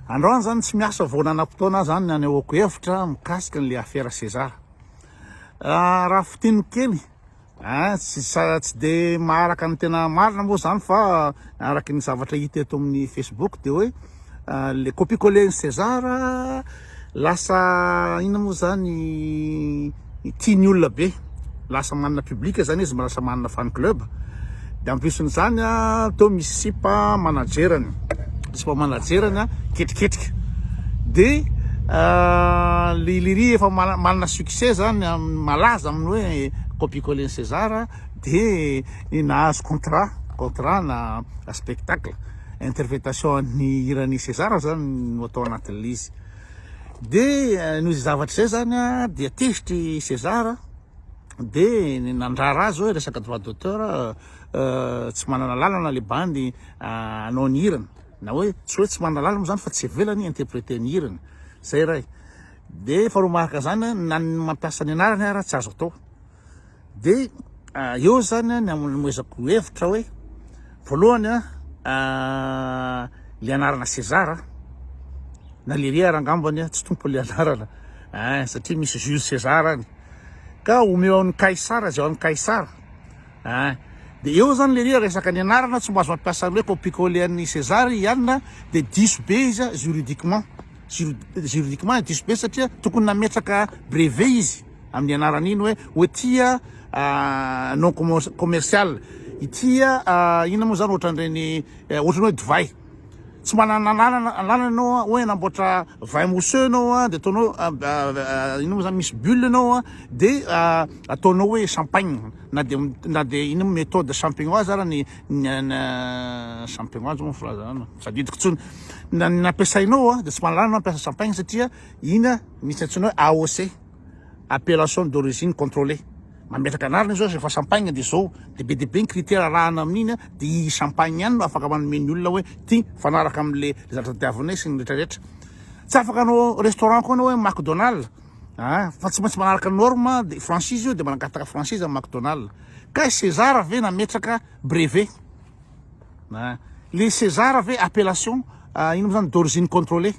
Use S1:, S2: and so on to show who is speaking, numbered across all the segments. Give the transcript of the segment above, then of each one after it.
S1: androany zany tsy miasa vonanam-potoana zany nanehoako hevitra mikasika n'le affaire César. Raha fiteny kely tsy de maharaka ny tena marina moa zany fa araky ny zavatra hita eto amin'ny Facebook de hoe le copier-coller César lasa ina moa zany tiany olona be, lasa manana public zany izy, lasa manana fan club. De en plus n'izany to misy sipa managerany ketriketrika de le efa manana succès zany malaza amin'ny hoe copier-coller César de nahazo contrat na spectacle interprétation ny hirany César zany no atao anatin'le izy. De noho izy zavatra zay zany de atezitry César de nandrara azy hoe resaka droit d'auteur tsy manana lalana le bandy anao ny hirany, na hoe tsy manana lalana zany fa tsy velany interpréter ny hirany zay ray. De faharoa maraka zany na mampiasa ny anarany ara tsy azo atao. De eo zany namoezako hevitra hoe voalohany le anarana César na le riara angambany tsy tompo le anarana satria misy Jules César any ka omeo amin'ny Kaisara zay amin'ny Kaisara de eo zany le ria resaka ny anarana tsy mba azo mampiasa hoe copier-coller an'ny César ianina de diso be izy juridiquement diso be satria tokony nametraka brevet izy amin'ny anarana iny hoe tia non commercial itia ina moa zany ohatran'ireny ohatran'ny hoe divay tsy manana lalana anao hoe namboatra vin mousseux anao de ataonao ina moa zany misy bulle anao de ataonao hoe champagne na de ina méthode champignoise ara ny champignoise moa frazana sadidiko tsony nampiasainao de tsy manana lalana mampiasa champagne satria ina misy antsoina hoe AOC, appellation d'origine contrôlée. Mametraka anarana zao rehefa champagne de zao de be ny critère arahana amin'iny de i champagne ihany no afaka manome ny olona hoe ty fanaraka am'le zavatra tadiavinay sy ny rehetrarehetra. Tsy afaka anao restaurant koa anao hoe McDonald fa tsy maintsy manaraka norme de franchise io de manangataka franchise amin'ny McDonald. Ka César ave nametraka brevet le César ave appellation ino moa zany d'origine contrôlée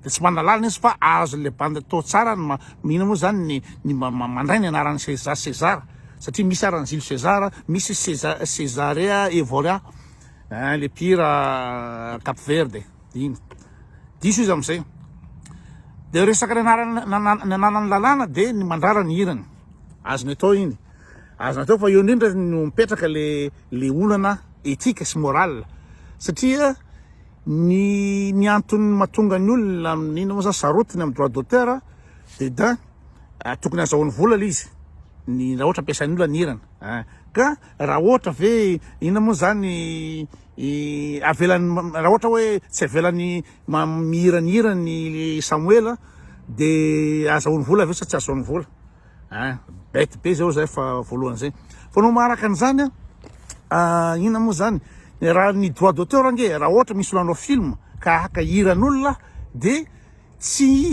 S1: de tsy manana lalana izy fa azo le bande atao tsara ina moa zany ny mandray ny anarany César satria misy arany Jules César, misy Césarea Evora le pire Cap Verde iny diso izy am'izay. De resaka ny anarany lalàna de ny mandrara ny hirany azony atao iny azony atao fa eo indrindra no mipetraka le olana éthique sy morale satria ny antony mahatonga ny olona ina moa zany sarotiny amin'ny droit d'auteur de tokony azahoany vola le izy raha ohatra ampiasain'ny olona ny hirana ka raha ohatra ve ina moa zany avelany raha ohatra hoe tsy avelany mihirany Samuel de azahoany vola ave sa tsy azahoany vola bête be zao zay fa voalohany zay. Fa no maharaka an'izany ina moa zany raha ny droit d'auteur ange raha ohatra misy olanao film ka haka hiran'olona de tsy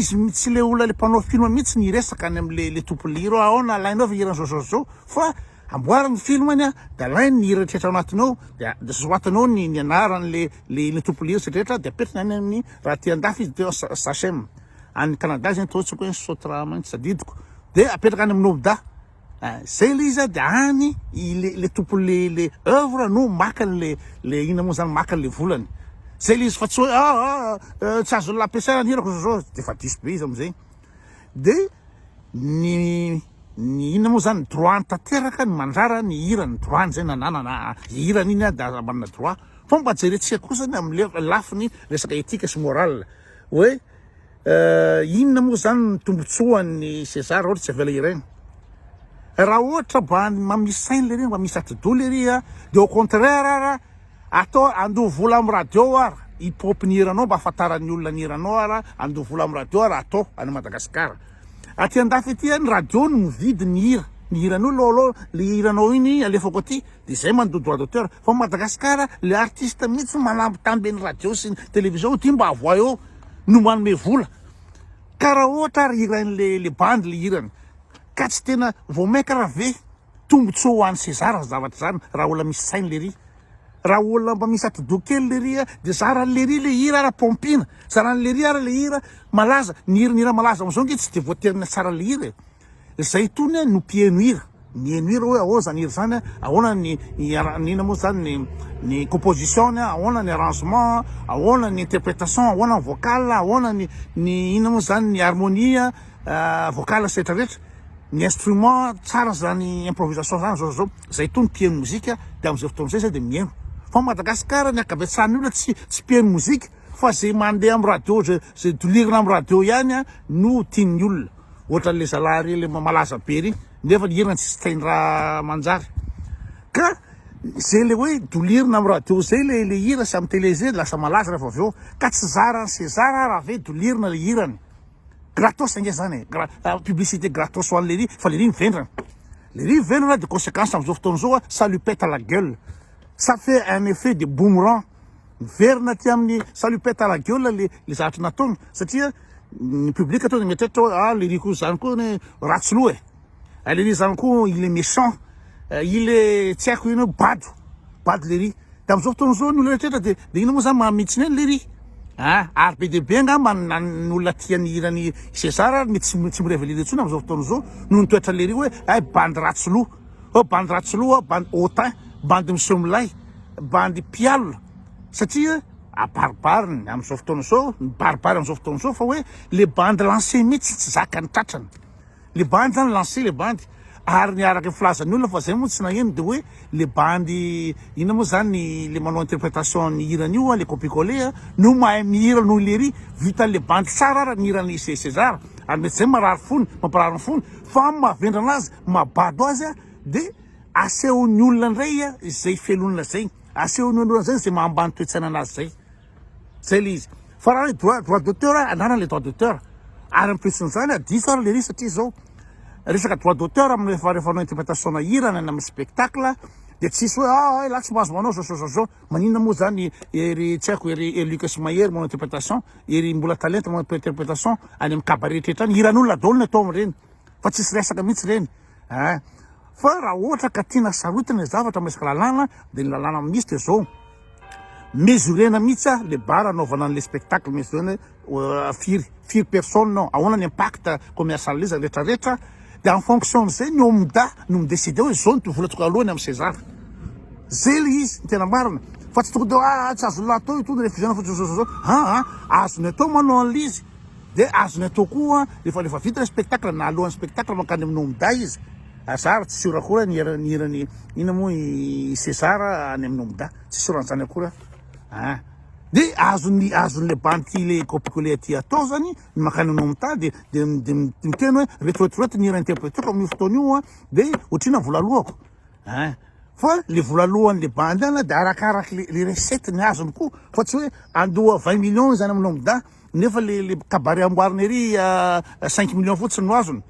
S1: le olona le mpanao film mihitsy ny resaka any am'le tompony hira ahoana alainao fa hirany zao fa amboarany filmany de alainy ny hira rehetra anatinao de soatinao ny anarany le tompony hira rehetra de apetrany any amin'ny raha ty andafy izy teo Sachem any Canada zany totsiko hoe sotra mantsy sadidiko de apetraka any amin'ny Nobda zay le izy de any le tompony le œuvre no makany le ina moa zany makany le volany zay le izy fa tsy hoe tsy azo lampiasaina ny hirako zao de fa diso be izy am'izay. De ny ina moa zany droit tanteraka ny mandrara ny hirany droit zay nanana hirany iny da manana droit fa mba jerentsika kosany am'le lafiny resaka éthique sy morale hoe inona moa zany ny tombotsoan'ny César ohatra tsy avela ireny raha ohatra mba mamisy sainy le ry mba misy atido le ry de au contraire atao andoha vola amin'ny radio ara hip-hop ny hiranao mba afantaran'ny olona ny hiranao ara andoha vola amin'ny radio ara atao any Madagasikara aty andafy aty ny radio no mividy ny hiran'olona aloha le hiranao iny alefako aty de zay mandoha droit d'auteur fa Madagasikara le artiste mihitsy manampy tamby ny radio sy ny télévision ty mba avoa eo no manome vola ka raha ohatra ary hiran'le bandy le hirany ka tsy tena voamaika raha ve tombotsoa ho an'ny César zavatra zany raha olona misy sainy le ry raha olona mba misy atodokely le ria de zaran'le ry le hira ara pompina zaran'le ry ara le hira malaza ny hira malaza am'izao nge tsy de voaterina tsara le hira zay tony no mpieno hira mieno hira hoe ahoa zany hira zany ahoana nina moa zany ny composition ahoana ny arrangement ahoana ny interprétation ahoana ny vocal ahoana ny ina moa zany ny harmonie vocal setrarehetra ny instrument tsara zany improvisation zany zao zay tony mpieno mozika de am'izay fotoana zay de mieno fa Madagasikara ny akabetsahany olona tsy mpieno mozika fa zay mandeha amy radio zay dolirina amy radio ihany no tiany olona ohatran'le zalahy le malaza be reny nefa ny hirana tsy tainy raha manjary ka zay le hoe dolirina amy radio zay le hira sy amy télé zay lasa malaza rehefa avy eo ka tsy zarany César raha ve dolirina le hirany gratos nge zany publicité gratos ho an'le ry fa le ry mivendrana le ry mivendrana de conséquence am'izao fotoana zao ça lui pète à la gueule ça fait un effet de boomerang miverina ty amin'ny ça lui pète à la gueule le zavatra nataony satria ny public atao mietratra hoe le ry koa zany koa ny ratsy loha le ry zany koa il est méchant il est tsy haiko ino bado le ry de am'izao fotoana zao ny olona rehetrretra de ino moa zany mamitsiny eny le ry ary be dehibe angamba n'olona tiany hirany César mety tsy mirevelera intsony am'izao fotoana zao no nitoetra le ry hoe bandy ratsy loha bandy hautain bandy monsieur milay bandy pial satria abaribariny am'izao fotoana zao baribary am'izao fotoana zao fa hoe le bandy lancé mihitsy tsy zakany tratrany le bandy zany lancé le bandy ary niaraka filazany olona fa zay moa tsy nagneno de hoe le bandy ina moa zany le manao interprétation ny hirany io le copicolé no mahay mihira noho le ry vitan'le bandy tsara ara ny hirany César ary mety zay marary fony mamparary ny fony fa mavendra anazy mabado azy de asehony olona ndray zay felonona zay asehony olona zay zay mahambany toetsaina anazy zay le izy fa raha hoe droit d'auteur anarany le droit d'auteur ary ampiresiny zany diso ara le ry satria zao resaka droit d'auteur amin'ny rehefa anao interprétation na hirana na amin'ny spectacle de tsisy hoe la tsy mahazo manao zao maninona moa zany ery tsy haiko ery Lucas Mahery manao interprétation ery mbola talenta manao interprétation any amin'ny cabaret rehetra any hiran'olona daholo ny atao amin'ireny fa tsisy resaka mihitsy reny fa raha ohatra ka tiana sarotana zavatra resaka lalàna de ny lalàna misy de zao mesurena mihitsy le bara anaovana an'le spectacle mesurena firy personne non ahoana ny impact commercial izy rehetrarehetra de en fonction zay ny omda no midécide hoe zao ny volantsika alohany amy César zay le izy ny tena marina fa tsy tonga de tsy azony atao io tonga refusena fotsy azony atao manao an'izy de azony atao koa rehefa vita le spectacle na alohan'ny spectacle mankany amin'ny omda izy azary tsy sura akory ny hirany ina moa César any amin'ny omda tsy suran'izany akory de azon'le bandy le copicolé ty atao zany ny makany nomta de miteny hoe retroretroreto ny hira interpréteko amin'io fotoana io de ohatrina volalohako fa le volalohan'le bandy any de arakaraky le recette ny azony koa fa tsy hoe andoha 20 millions zany amin'ny omda nefa le cabaret amboariny ery 5 millions fotsiny no azony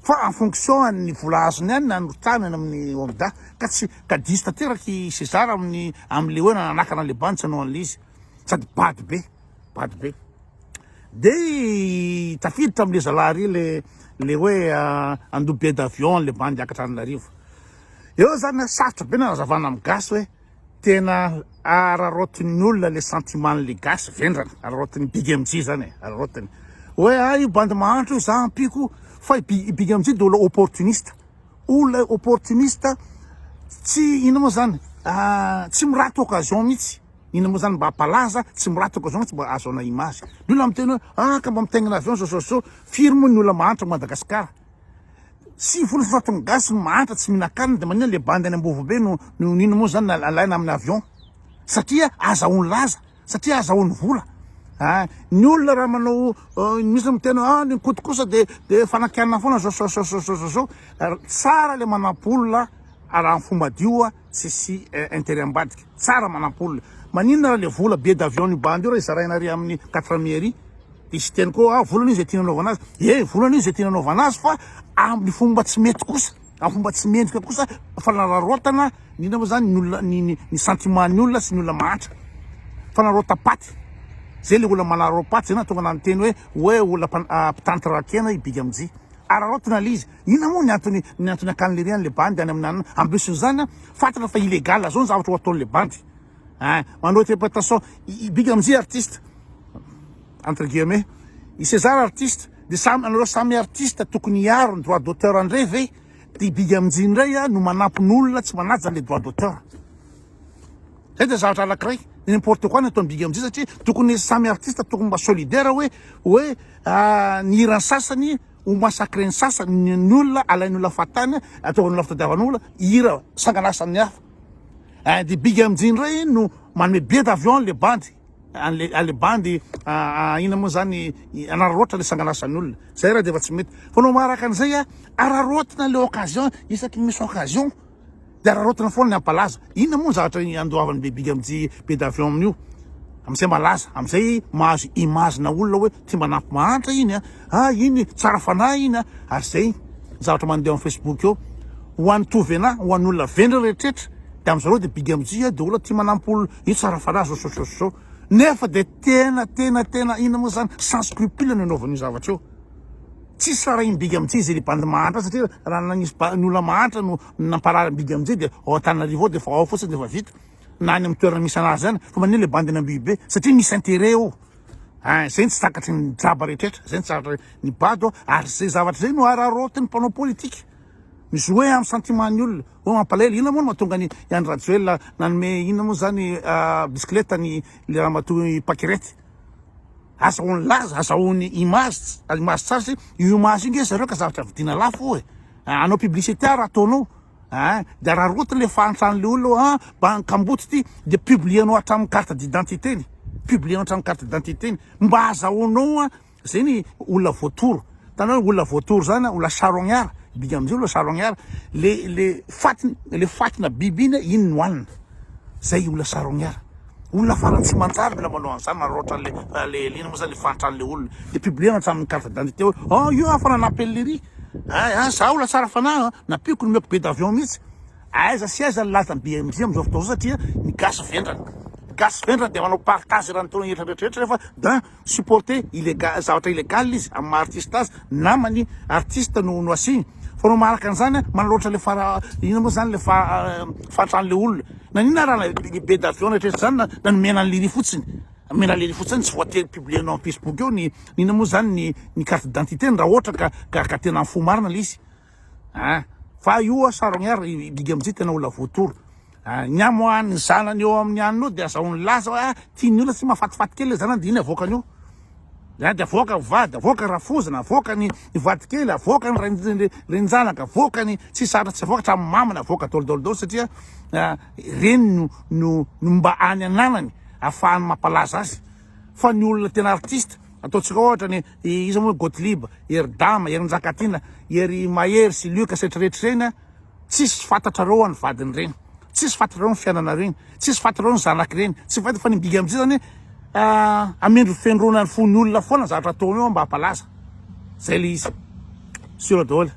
S1: fa en fonction ny vola azony any nanotranany amin'ny omda ka diso tanteraky César am'le hoe nananakana le bandy tsy anao an'le izy sady bady be de tafiditra am'le zalahy ry le hoe andoha billet d'avion le bandy akatra Antananarivo eo zany sarotra be nazavana amy gasy hoe tena ararotiny olona le sentimentn'le gasy vendrana ararotiny Big MJ zany ararotiny hoe io bandy mahandro io za ampiko fa Big MJ de olona opportuniste tsy ina moa zany tsy miraty occasion mihitsy ina moa zany mba hampalaza tsy miraty occasion mihitsy mba azo ana image ny olona miteny hoe ka mba mitaingina avion zao firy moa ny olona mahantra Madagasikara sy vola fatonga gasy mahantra tsy mihinan-kanina de manina le bandy any ambovo be no ina moa zany alaina amin'ny avion satria azahoany laza satria azahoany vola ny olona raha manao misy mitena ny koty kosa de fanakianana foana zao tsara le manam-polona raha ny fomba dio tsisy intérêt ambadika tsara manam-polona maninona raha le vola billet d'avion ny bandy io raha izaraina ary amin'ny 4 mairie de sy teny koa volana io zay tiana anaovana azy volana io zay tiana anaovana azy fa amin'ny fomba tsy mety kosa amin'ny fomba tsy mendrika kosa fanararotana nina moa zany ny sentiment ny olona sy ny olona mahantra fanarota-paty zay le olona manaro-paty zay na tonga nanonteny hoe olona mpitanty rakena i Big MJ ararotana le izy ina moa ny antony akan'le riany le bandy any amin'ny ambesiny zany fantatra fa illégal zao ny zavatra ho ataon'le bandy manao interprétation biga amizay artiste entre guillemets César artiste de anareo samy artiste tokony hiaro ny droit d'auteur andray ve de biga amizay indray no manampin'olona tsy manaja zany le droit d'auteur zay de zavatra anankiray n'importe quoi ny ataony biga amizay satria tokony samy artiste tokony mba solidaire hoe ny hirany sasany ho masakre ny sasany ny olona alainy olona fatany ataony olona fitadiavan'olona hira sanganasany hafa de biga amizay indray no manome billet d'avion le bandy le bandy ina moa zany anararoatra le sanganasan'ny olona zay raha de efa tsy mety fa no maharaka an'izay ararotina le occasion isaky misy occasion de ararotina foana ny ampalaza inona moa zavatra andoavany be biga amizay billet d'avion amin'io amizay malaza amizay mahazo image na olona hoe ty manampy mahantra iny iny tsara fanahy iny ary zay zavatra mandeha amin'ny Facebook eo ho an'ny tovy anahy ho an'ny olona vendry rehetrrehetra de am'zareo de biga amizay de olona ty manampy olona io tsara fanahy zao nefa de tena ina moa zany sans scrupule ny anaovan'io zavatra io tsisy raha iny biga amizay zay le bandy mahantra satria raha nanisy ny olona mahantra no namparary biga amizay de ao Antananarivo de fa ao fotsiny de fa vita na any amin'ny toerana misy anazy zany fa maniny le bandy nambibe satria misy intérêt eo zay tsy takatry ny draba rehetrrehetra zay tsy takatry ny bado ary zay zavatra zay no ararotin'ny mpanao politika misy hoe amin'ny sentimentny olona hoe mampalahelo ina moa no mahatonga ny Andry Rajoelina nanome ina moa zany bisikileta ny le ramatoa Pakirety azahoany laza azahoany image tsara sy io image io nge zareo ka zavatra vidina lafo anao publicité raha ataonao de ararotina le fahantrany le olona kamboty ty de publienao hatramin'ny carte d'identité-ny publienao hatramin'ny carte d'identité-ny mba azahoanao zay ny olona voatoro tanao olona voatoro zany olona charognard biga amizay olona charognard le fatina biby iny iny no hanina zay olona charognard olona farany tsy manjary mila manao an'izany maroatra le lina moa zany le fahantrany le olona de publiena hatramin'ny carte d'identité hoe io afa nanapellery za olona tsara fanahy napiako nomeko billet d'avion mihitsy aiza sy aiza ny laza be amizay amizao fotoana satria ny gasy vendrany de manao partage raha nataony rehetrarehetra rehefa da supporter zavatra illégal izy amin'ny artiste azy namany artiste no asiny fa no maharaka an'izany manaloatra le ina moa zany le fahatran'le olona nanina raha ny billet d'avion rehetrarehetra zany na nomena ny liry fotsiny mena liry fotsiny tsy voatery publienao amin'ny Facebook eo nina moa zany ny carte d'identité raha ohatra ka tena fo marina le izy fa io charognard biga amizay tena olona voatoro ny amoany zanany eo amin'ny aniny de azahoany laza tiany olona tsy mahafatifaty kely le zanany de iny avoakany io de avoaka vady avoaka rafozana avoaka ny vady kely avoaka ny renjanaka avoaka ny tsy saratra tsy avoaka hatramin'ny mamana avoaka dolo satria reny no mba any ananany ahafahany mampalaza azy fa ny olona tena artiste ataontsika ohatra ny iza moa Gottlieb ery Dama ery Njakatina ery Mahery sy Lucas rehetrarehetra reny tsisy fantatrareo any vadiny reny tsisy fantatrareo ny fiainana reny tsisy fantatrareo ny zanaky reny tsy fahita fa ny biga amizay zany amendro fendrona ny fon'ny olona foana zavatra ataony eo mba hampalaza zay le izy sur le daholo